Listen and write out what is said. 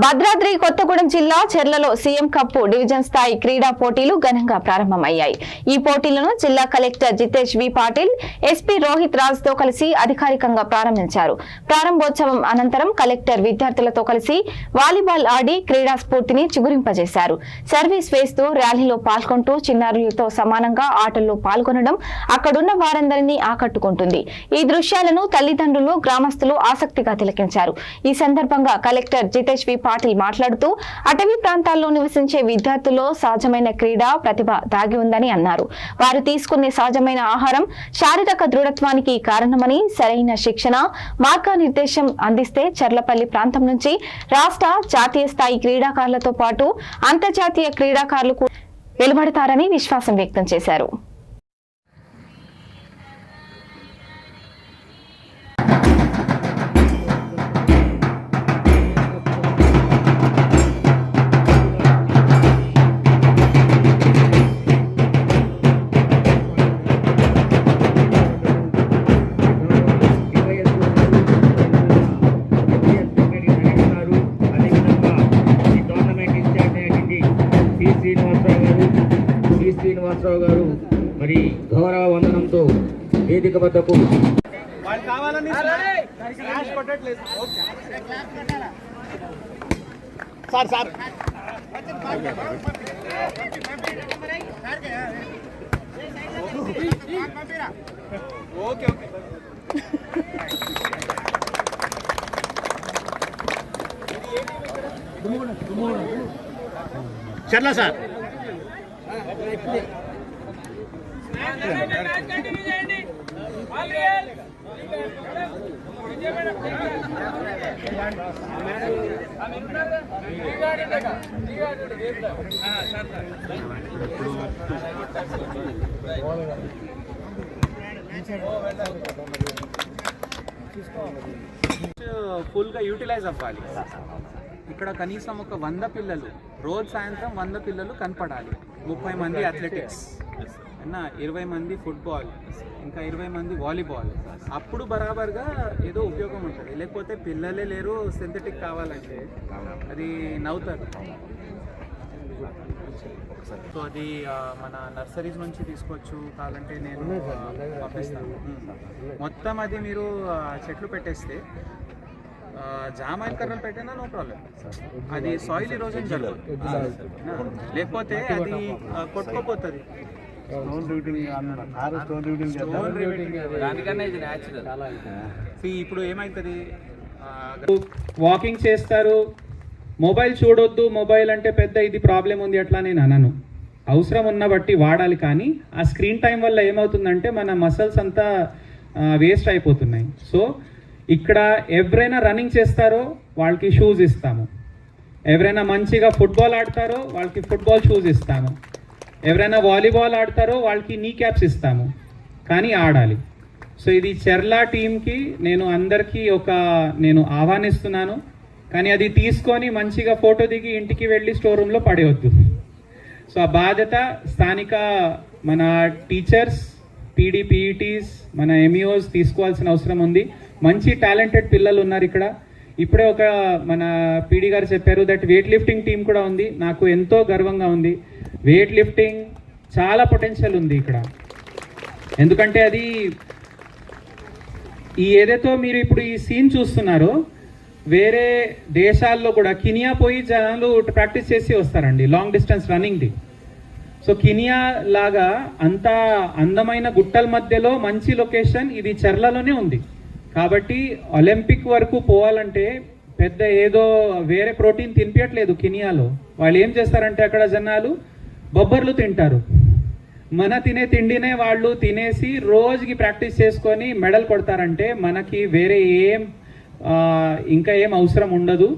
భద్రాద్రి కొత్తగూడెం జిల్లా చెర్లలో CM cup division స్థాయి క్రీడా పోటీలు ఘనంగా ప్రారంభమయ్యాయి. ఈ పోటీలను జిల్లా కలెక్టర్ జితేష్ వి పాటిల్, ఎస్పీ రోహిత్ రాజ్ తో కలిసి అధికారికంగా ప్రారంభించారు. ప్రారంభోత్సవం అనంతరం కలెక్టర్ విద్యార్థులతో కలిసి వాలీబాల్ ఆడి క్రీడా స్ఫూర్తిని చిగురింపజేశారు. సర్వీస్ వేస్తూ ర్యాలీలో పాల్గొంటూ చిన్నారులతో సమానంగా ఆటల్లో పాల్గొనడం అక్కడున్న వారందరినీ ఆకట్టుకుంటుంది. ఈ దృశ్యాలను తల్లిదండ్రులు, గ్రామస్తులు ఆసక్తిగా తిలకించారు. ఈ సందర్భంగా కలెక్టర్ జితేష్ వి పాటిల్ మాట్లాడుతూ అటవీ ప్రాంతాల్లో నివసించే విద్యార్థుల్లో సహజమైన క్రీడా ప్రతిభ దాగి ఉందని అన్నారు. వారు తీసుకునే సహజమైన ఆహారం శారీరక దృఢత్వానికి కారణమని, సరైన శిక్షణ, మార్గనిర్దేశం అందిస్తే చర్లపల్లి ప్రాంతం నుంచి రాష్ట్ర, జాతీయ స్థాయి క్రీడాకారులతో పాటు అంతర్జాతీయ క్రీడాకారులు వెలువడతారని విశ్వాసం వ్యక్తం చేశారు. శ్రీనివాసరావు గారు మరి గౌరవ వందనంతో వేదిక వద్దకు చర్ల సార్ ఫుల్ గా యూటిలైజ్ అవ్వాలి. ఇక్కడ కనీసం ఒక 100 పిల్లలు రోజు సాయంత్రం 100 పిల్లలు కనపడాలి. 30 మంది అథ్లెటిక్స్, 20 మంది ఫుట్బాల్, ఇంకా 20 మంది వాలీబాల్. అప్పుడు బరాబర్గా ఏదో ఉపయోగం ఉంటుంది. లేకపోతే పిల్లలే లేరు, సింథటిక్ కావాలంటే అది నవ్వుతారు. సో అది మన నర్సరీస్ నుంచి తీసుకోవచ్చు, కావాలంటే నేను పంపిస్తాను. మొత్తం అది మీరు చెట్లు పెట్టేస్తే జామాయిల్ కర్రలు పెట్టినా నో ప్రాబ్లం. అది సాయిల్ ఇరోజన్ జరుగుతుంది, లేకపోతే అది కొట్టుకోపోతుంది. ఇప్పుడు ఏమైతుంది, వాకింగ్ చేస్తారు, మొబైల్ చూడొద్దు, మొబైల్ అంటే పెద్ద ఇది ప్రాబ్లం ఉంది అట్లా నేను అనను. అవసరం ఉన్న బట్టి వాడాలి. కానీ ఆ స్క్రీన్ టైం వల్ల ఏమవుతుందంటే మన మసిల్స్ అంతా వేస్ట్ అయిపోతున్నాయి. సో ఇక్కడ ఎవరైనా రన్నింగ్ చేస్తారో వాళ్ళకి షూస్ ఇస్తాము, ఎవరైనా మంచిగా ఫుట్బాల్ ఆడతారో వాళ్ళకి ఫుట్బాల్ షూస్ ఇస్తాము, ఎవరైనా వాలీబాల్ ఆడతారో వాళ్ళకి నీ క్యాప్స్ ఇస్తాము. కానీ ఆడాలి. సో ఇది చెర్లా టీంకి నేను అందరికీ నేను ఆహ్వానిస్తున్నాను. కానీ అది తీసుకొని మంచిగా ఫోటో దిగి ఇంటికి వెళ్ళి స్టోర్ రూమ్లో పడేయొద్దు. సో ఆ బాధ్యత స్థానిక మన టీచర్స్, పీడీ, పీఈటీస్, మన ఎంఈఓస్ తీసుకోవాల్సిన అవసరం ఉంది. మంచి టాలెంటెడ్ పిల్లలు ఉన్నారు ఇక్కడ. ఇప్పుడే మన పీడీ గారు చెప్పారు దట్ వెయిట్ లిఫ్టింగ్ టీం కూడా ఉంది. నాకు ఎంతో గర్వంగా ఉంది. వెయిట్ లిఫ్టింగ్ చాలా పొటెన్షియల్ ఉంది ఇక్కడ. ఎందుకంటే అది ఏదైతే మీరు ఇప్పుడు ఈ సీన్ చూస్తున్నారో వేరే దేశాల్లో కూడా కినియా పోయి జనాలు ప్రాక్టీస్ చేసి వస్తారండి, లాంగ్ డిస్టెన్స్ రన్నింగ్ది. సో కినియా లాగా అంత అందమైన గుట్టల మధ్యలో మంచి లొకేషన్ ఇది చెర్లలోనే ఉంది. కాబట్టి ఒలింపిక్ వరకు పోవాలంటే పెద్ద ఏదో వేరే ప్రోటీన్ తినిపించట్లేదు కినియాలో. వాళ్ళు ఏం చేస్తారంటే అక్కడ జనాలు బొబ్బర్లు తింటారు. మన తినే తిండినే వాళ్ళు తినేసి రోజుకి ప్రాక్టీస్ చేసుకొని మెడల్ కొడతారంటే మనకి వేరే ఇంకా ఏం అవసరం ఉండదు.